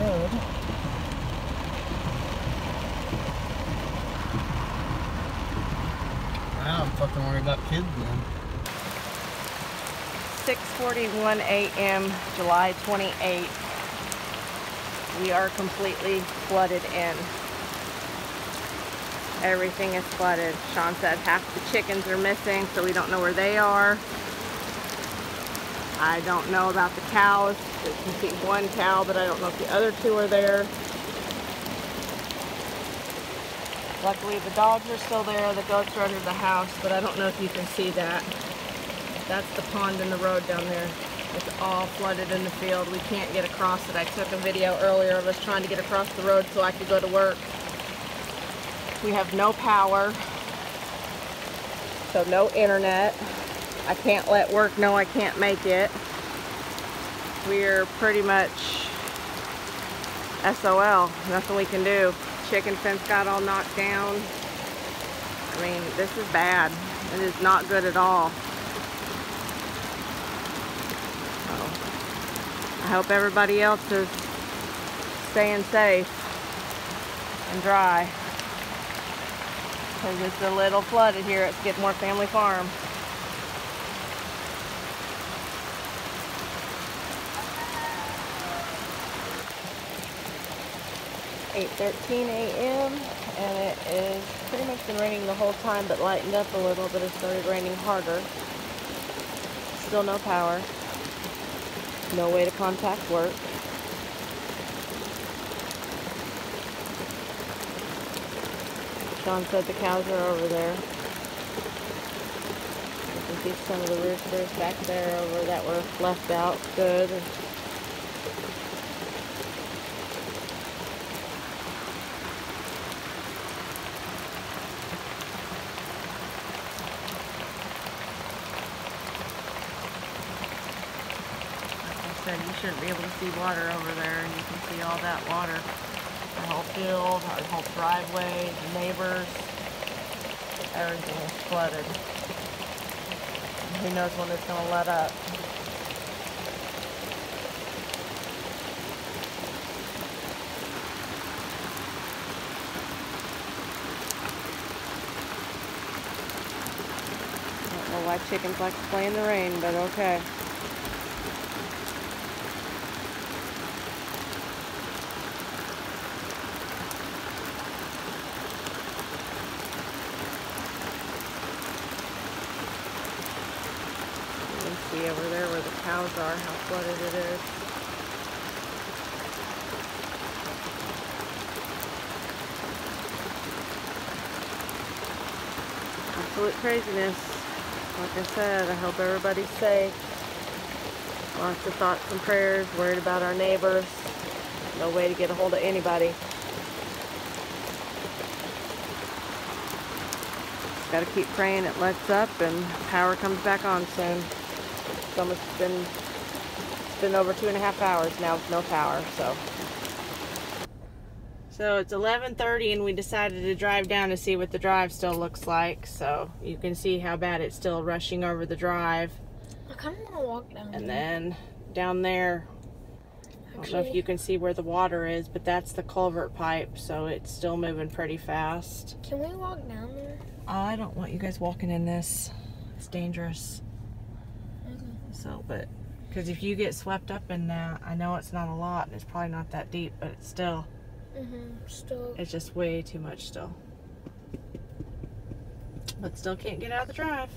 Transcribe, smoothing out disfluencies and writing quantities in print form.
road. Now I'm fucking worried about kids then. 6:41 a.m. July 28th. We are completely flooded in. Everything is flooded. Sean said half the chickens are missing, so we don't know where they are. I don't know about the cows. We can see one cow, but I don't know if the other two are there. Luckily, the dogs are still there. The goats are under the house, but I don't know if you can see that. That's the pond in the road down there. It's all flooded in the field. We can't get across it. I took a video earlier of us trying to get across the road so I could go to work. We have no power, so no internet. I can't let work know I can't make it. We're pretty much SOL. Nothing we can do. Chicken fence got all knocked down. I mean, this is bad. It is not good at all. I hope everybody else is staying safe and dry, because it's a little flooded here at Skidmore Family Farm. It's 8:13 a.m. and it is pretty much been raining the whole time, but lightened up a little, but it started raining harder. Still no power. No way to contact work. Sean said the cows are over there. You can see some of the roosters back there over that were left out good. Said you shouldn't be able to see water over there, and you can see all that water. The whole field, our whole driveway, the neighbors, everything is flooded. And who knows when it's going to let up. I don't know why chickens like to play in the rain, but okay. See over there where the cows are, how flooded it is. Absolute craziness. Like I said, I hope everybody's safe. Lots of thoughts and prayers, worried about our neighbors. No way to get a hold of anybody. Just gotta keep praying it lets up and power comes back on soon. It's almost been over 2.5 hours now with no power, so it's 11:30 and we decided to drive down to see what the drive still looks like. So you can see how bad it's still rushing over the drive. I kind of want to walk down. And then down there, I don't know if you can see where the water is, but that's the culvert pipe, so it's still moving pretty fast. Can we walk down there? I don't want you guys walking in this. It's dangerous. So, but, because if you get swept up in that, I know it's not a lot, and it's probably not that deep, but it's still, still. It's just way too much still. But still can't get out of the drive.